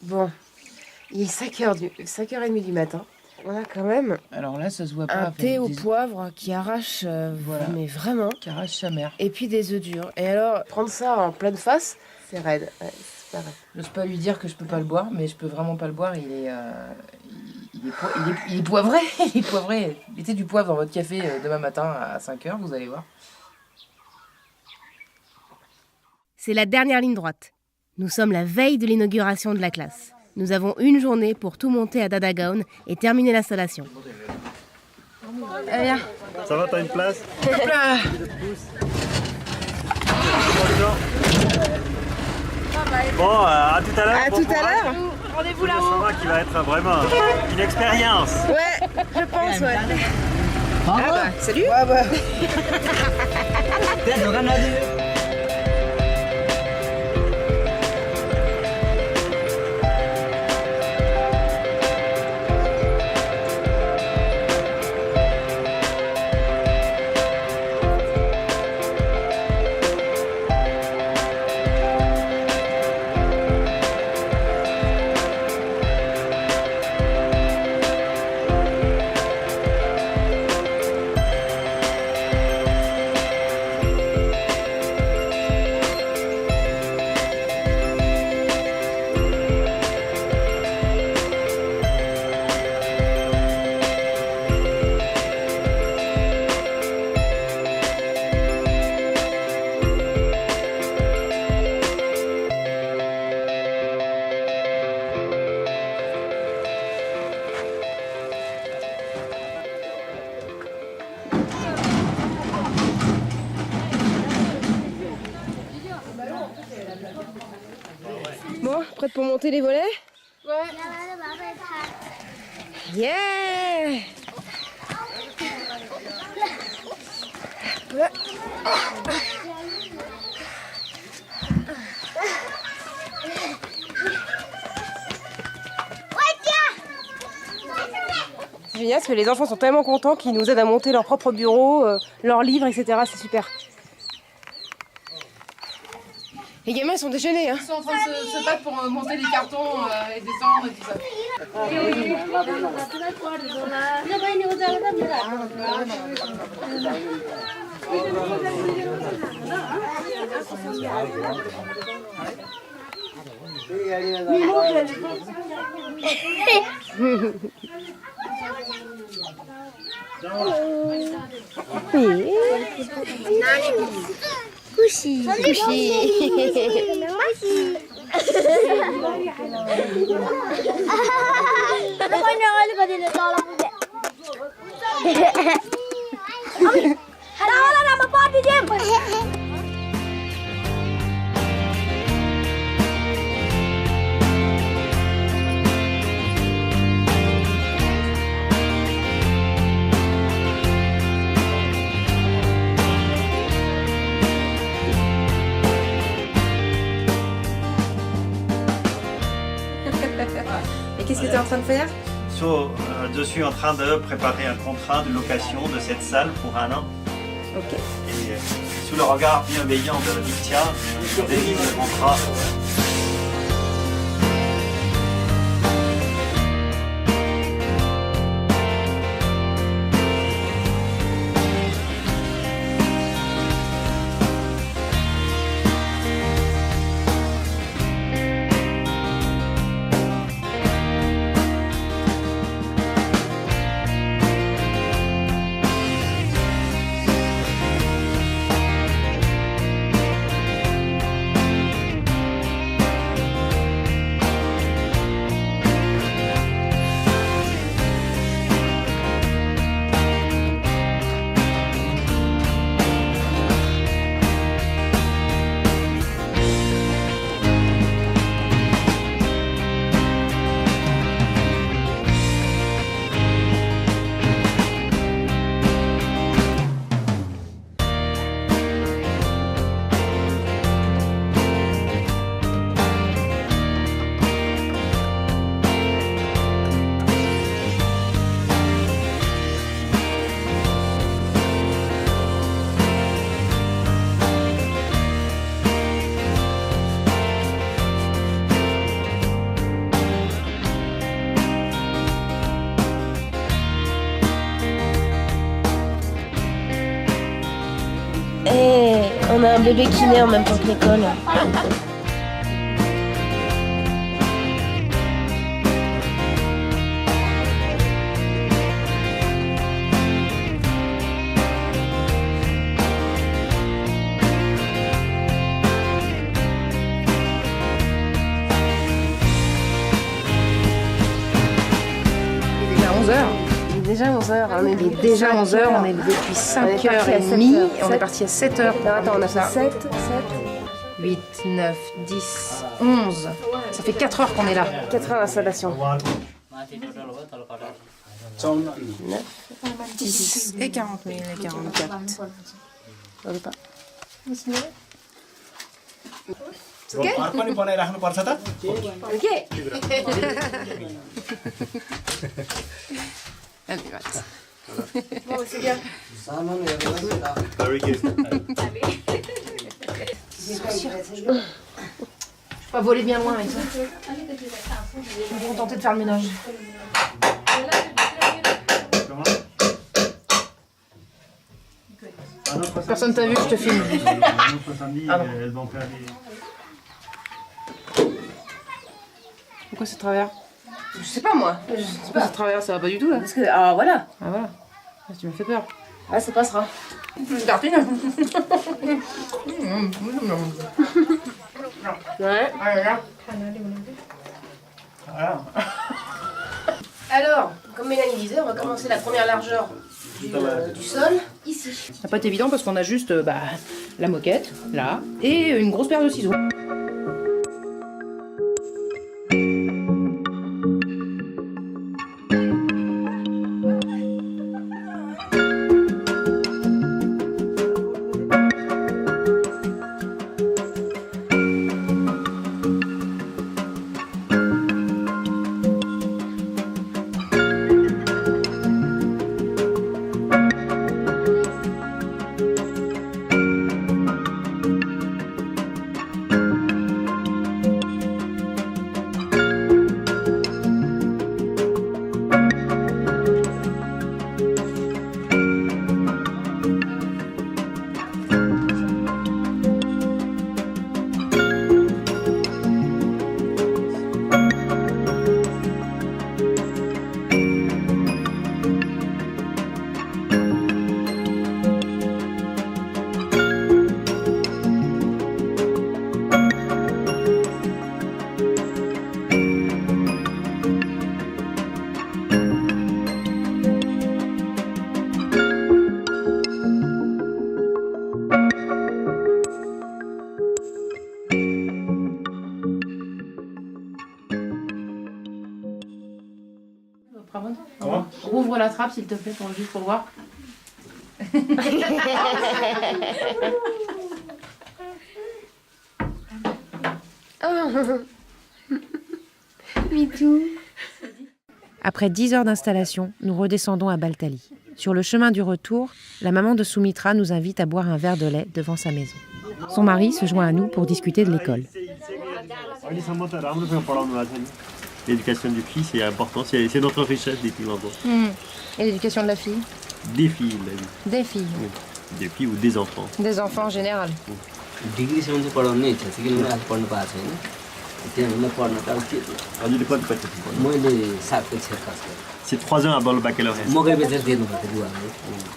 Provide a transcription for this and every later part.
Bon, il est 5h30 du matin. On a quand même Alors là, ça se voit pas. un thé au poivre qui arrache, voilà. mais vraiment. Qui arrache sa mère. Et puis des œufs durs. Et alors, prendre ça en pleine face, c'est raide. Ouais, c'est pas vrai. J'ose pas lui dire que je peux pas le boire, mais je peux vraiment pas le boire. Il est poivré. Il est poivré. Mettez du poivre dans votre café demain matin à 5h, vous allez voir. C'est la dernière ligne droite. Nous sommes la veille de l'inauguration de la classe. Nous avons une journée pour tout monter à Dadagaon et terminer l'installation. Allez, viens. Ça va, t'as une place? Hop là. Bon, à tout à l'heure. À bon tout à courage. l'heure. Rendez-vous là-haut. Ça va, qui va être vraiment une expérience. Ouais, je pense, ouais. Ah bah, salut. Ouais, bah. Bon, prête pour monter les volets? Ouais. Yeah! Ouais. C'est génial parce que les enfants sont tellement contents qu'ils nous aident à monter leur propre bureau, leurs livres, etc. C'est super. Les gamins ils sont déchaînés, hein. Ils sont en train de se battre pour monter les cartons et descendre et tout ça. Couchi. Et qu'est-ce que tu es en train de faire? Je suis en train de préparer un contrat de location de cette salle pour 1 an. Ok. Et sous le regard bienveillant de Nitya, je délivre le contrat. On a un bébé qui naît en même temps que l'école. Il est déjà 11h. On est Déjà 11h, on est depuis 5h30. On est parti à 7h. Non, attends, on a fait 7, 8, 9, 10, 11. Ça fait 4 heures qu'on est là. 4 heures d'installation. 10 et 40 000 et 44. On veut pas. Ok. Allez, hâte. Bon, c'est bien. Very good. Je peux pas voler bien loin avec ça. Je vais tenter de faire le ménage. Personne t'a vu, je te filme. Ah non. Pourquoi c'est travers? Je sais pas moi. C'est pas c'est travers, ça va pas du tout là. Parce que, ah voilà. Ah voilà. Ah, tu m'as fait peur. Ah, ça passera. Tartine. Ouais. Alors, comme Mélanie disait, on va commencer la première largeur du sol ici. Ça va pas être évident parce qu'on a juste la moquette, là, et une grosse paire de ciseaux. Comment? Rouvre la trappe s'il te plaît, juste pour voir. Après 10 heures d'installation, nous redescendons à Baltali. Sur le chemin du retour, la maman de Soumitra nous invite à boire un verre de lait devant sa maison. Son mari se joint à nous pour discuter de l'école. L'éducation du fils, c'est important, c'est notre richesse, dit-il en gros. Et l'éducation de la fille? Des filles, la vie. Des filles. Oui. Des filles ou des enfants. Des enfants en général. डिग्रीसम्म चाहिँ पढाउनै इच्छा छ किनभने आज पढ्नु पाएको छैन त्यहाँभन्दा पढ्न त अब के Ah, il est pas de paquet. मैले 7 कक्षा पास गरेँ C'est 3 ans avant le baccalauréat. मकै बेचेर दिनु पर्थ्यो बुवाले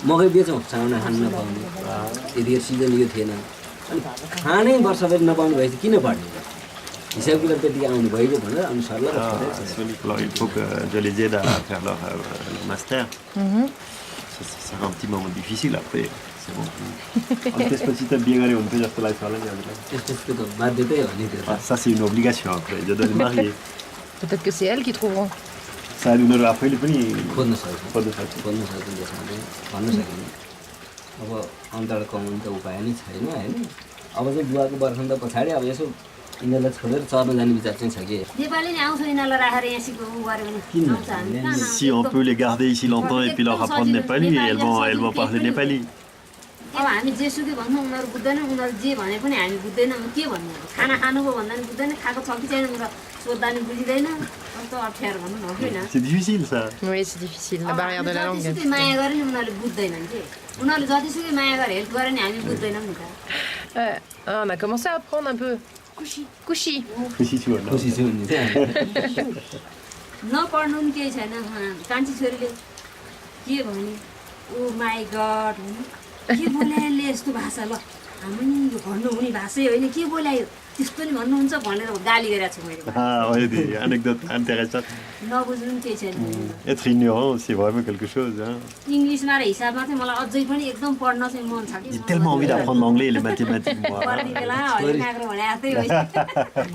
मकै बेचौँ चाउना खान नपाउने यदि यो सिजन यो थिएन अनि खानै वर्षभरि नपाउने भएपछि किन पढ्ने हिसाब किताब त्यति आउनु भइगयो भनेर अनि सरलाई Alors, il faut que je les aide à faire leur master. Ça sera un petit moment difficile après. C'est bon. Petit à bien aller, on peut dire que là, il faut aller. त्यस्तो त बाध्यतै हो नि त्यो त Ça, c'est une obligation après. Je dois les marier. Peut-être que c'est elles qui trouveront. Ça, nous, après, il est venu. खोज्न सक्छ खोज्न सक्छ त्यसमा चाहिँ भन्न सकिने अब अन्तर् कमाउने त उपाय नै छैन होइन अब चाहिँ बुवाको बर्खन्दा पछाडि अब यसो यिनीहरूलाई छोडेर चर्न जाने विचार चाहिँ छ कि नेपाली नै आउँछ यिनीहरूलाई राखेर यहाँ सिकाउनु गऱ्यो भने किन आउँछ हामी Si on peut les garder ici longtemps et puis leur apprendre népali, elles vont parler népali. अब हामी जेसुकै भन्छौँ उनीहरू बुझ्दैन उनीहरू जे भने पनि हामी बुझ्दैन के भन्ने अब खाना खानुभयो भन्दा पनि बुझ्दैन खाएको छ कि छैन उनीहरू सोद्धा नि बुझिँदैन कस्तो अप्ठ्यारो भनौँ न हो किन C'est difficile ça. Oui, c'est difficile, la barrière de la langue. जतिसुकै माया गरे नि उनीहरूले बुझ्दैनन् कि उनीहरूले जतिसुकै माया गरेर हेल्प गरे नि हामी बुझ्दैनौँ नि त On a commencé à apprendre un peu. Couchi. खुसी छु होला खुसी छु नि चाहिँ नपढ्नु नि केही छैन कान्छी छोरीले के भने ओ माई गड के बोलायो यस्तो भाषा ल हामी यो भन्नु हुने भाषै होइन के बोलायो त्यस्तो नि भन्नुहुन्छ भनेर गाली गरेको छु मैले oui, des anecdotes intéressantes. नबुझ्नु नि केही छैन Être ignorant, c'est vraiment quelque chose. Hein. इङ्ग्लिसमा र हिसाबमा चाहिँ मलाई अझै पनि एकदम पढ्न चाहिँ मन छ कि J'ai tellement envie d'apprendre l'anglais et les mathématiques, moi. पढ्ने बेला हरियो काँक्रो भने जस्तै होइन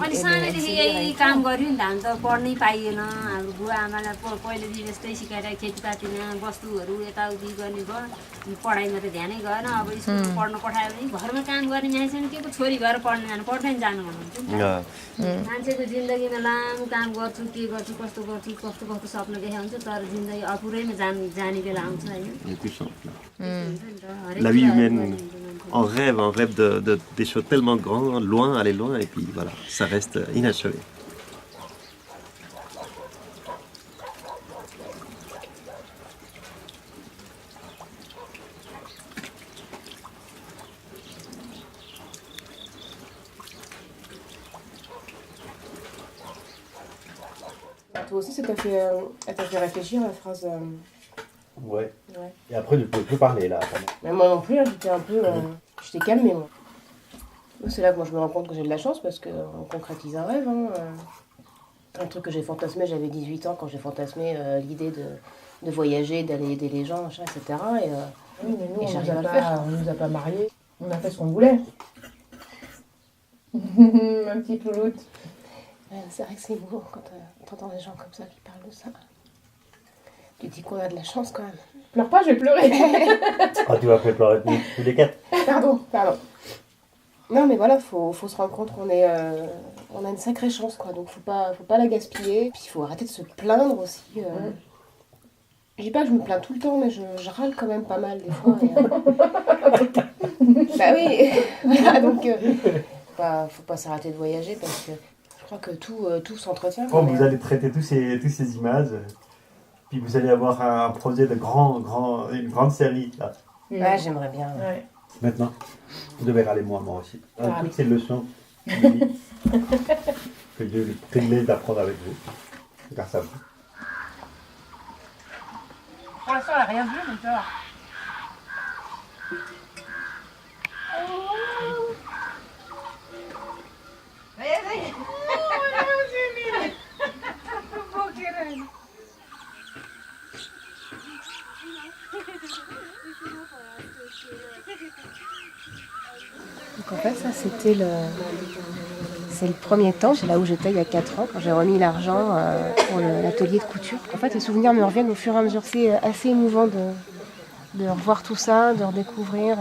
अनि सानैदेखि यही काम गर्यो नि त हामी त पढ्नै पाइएन हाम्रो बुवा आमालाई पहिलेदेखि यस्तै सिकाएर खेतीपातीमा वस्तुहरू यताउति गर्ने भयो पढाइमा त ध्यानै गएन अब स्कुल पढ्न पठायो भने घरमा काम गर्ने मान्छे छैन के को छोरी गएर पढ्न जानु पढ्दैन जानु भन्नुहुन्छ मान्छेको जिन्दगीमा लामो काम गर्छु के गर्छु कस्तो सपना देखाउँछु तर जिन्दगी अपुरैमा जाने बेला आउँछ होइन C'est plus simple. La vie humaine, on rêve des choses tellement grandes, loin, aller loin, et puis voilà, ça reste inachevé. Toi aussi, ça t'a fait réfléchir à la phrase. Ouais. Et après, je ne pouvais plus parler là. Mais moi non plus, j'étais un peu. J'étais calmée, moi. C'est là que moi je me rends compte que j'ai de la chance parce qu'on concrétise un rêve. Hein. Un truc que j'ai fantasmé, j'avais 18 ans quand j'ai fantasmé l'idée de voyager, d'aller aider les gens, machin, etc. Oui, mais nous, on nous a pas mariés. On a fait ce qu'on voulait. Ma petite louloute. C'est vrai que c'est beau quand t'entends des gens comme ça qui parlent de ça. Tu dis qu'on a de la chance quand même. Pleure pas, je vais pleurer. Ah, tu vas pleurer tous les quatre. Pardon. Non mais voilà, faut se rendre compte qu'on on a une sacrée chance quoi, donc faut pas la gaspiller. Puis il faut arrêter de se plaindre aussi. Je dis pas que je me plains tout le temps, mais je râle quand même pas mal des fois. Bah oui, voilà donc faut pas s'arrêter de voyager parce que je crois que tout s'entretient. Quand vous allez traiter tous ces images, puis vous allez avoir un projet de une grande série là. Ouais, j'aimerais bien. Ouais. Maintenant, vous devez râler moi aussi. Toutes ces leçons de vie que Dieu est privilège d'apprendre avec vous, grâce à vous. Pour l'instant, elle a rien vu, mais tu vois. Donc en fait, ça c'était c'est le premier temps, c'est là où j'étais il y a 4 ans, quand j'ai remis l'argent pour l'atelier de couture. En fait, les souvenirs me reviennent au fur et à mesure. C'est assez émouvant de revoir tout ça, de redécouvrir.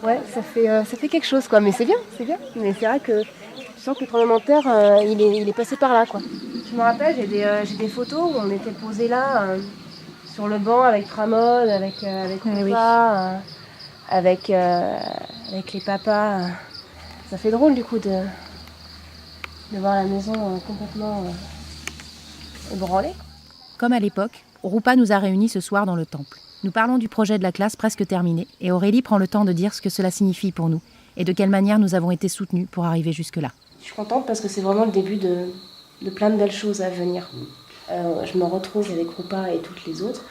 Ouais, ça fait quelque chose quoi, mais c'est bien. Mais c'est vrai que je sens que le tremblement de terre, il est passé par là quoi. Je me rappelle, j'ai des photos où on était posés là, sur le banc avec Pramod, avec papa, avec les papas. Ça fait drôle du coup de voir la maison complètement ébranlée. Comme à l'époque, Rupa nous a réunis ce soir dans le temple. Nous parlons du projet de la classe presque terminé et Aurélie prend le temps de dire ce que cela signifie pour nous et de quelle manière nous avons été soutenus pour arriver jusque-là. Je suis contente parce que c'est vraiment le début de plein de belles choses à venir. Je me retrouve avec Rupa et toutes les autres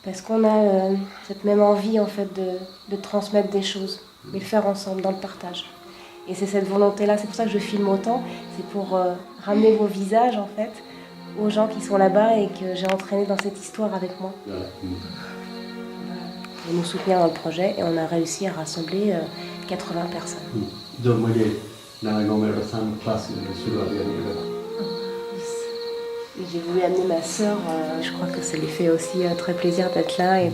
parce qu'on a cette même envie en fait de transmettre des choses, mais le faire ensemble dans le partage. Et c'est cette volonté-là, c'est pour ça que je filme autant, c'est pour ramener vos visages en fait aux gens qui sont là-bas et que j'ai entraîné dans cette histoire avec moi. Et nous soutenir dans le projet et on a réussi à rassembler 80 personnes. Et j'ai voulu amener ma sœur, je crois que ça lui fait aussi très plaisir d'être là et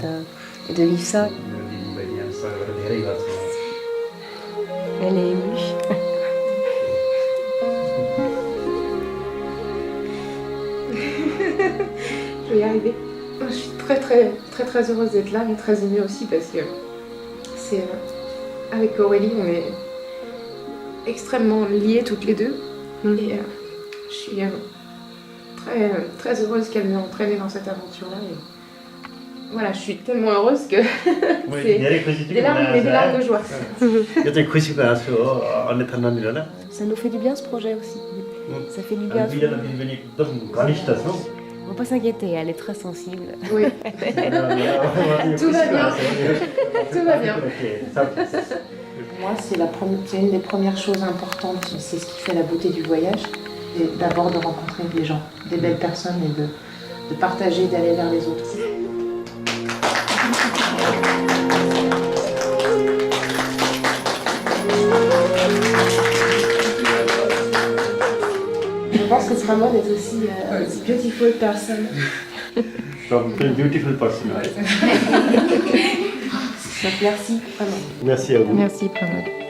de vivre ça. Elle est émue. Je vais y arriver. Je suis très heureuse d'être là, mais très émue aussi parce que c'est avec Aurélie, on est extrêmement liées toutes les deux. Et je suis très heureuse qu'elle m'ait entraînée dans cette aventure-là. voilà, je suis tellement heureuse que Oui, des larmes de joie. 여전히 구시가 나서 어느 단단이라나. Ça nous fait du bien ce projet aussi. Ça fait du bien. à tout le monde. On va pas s'inquiéter, elle est très sensible. Oui, tout va bien. Tout va bien. Moi, c'est une des premières choses importantes. C'est ce qui fait la beauté du voyage. C'est d'abord de rencontrer des gens, des belles personnes et de partager, d'aller vers les autres. Je pense que Stramon est aussi a beautiful person. From a beautiful person. Donc merci, vraiment. Merci à vous. Merci, Pramod.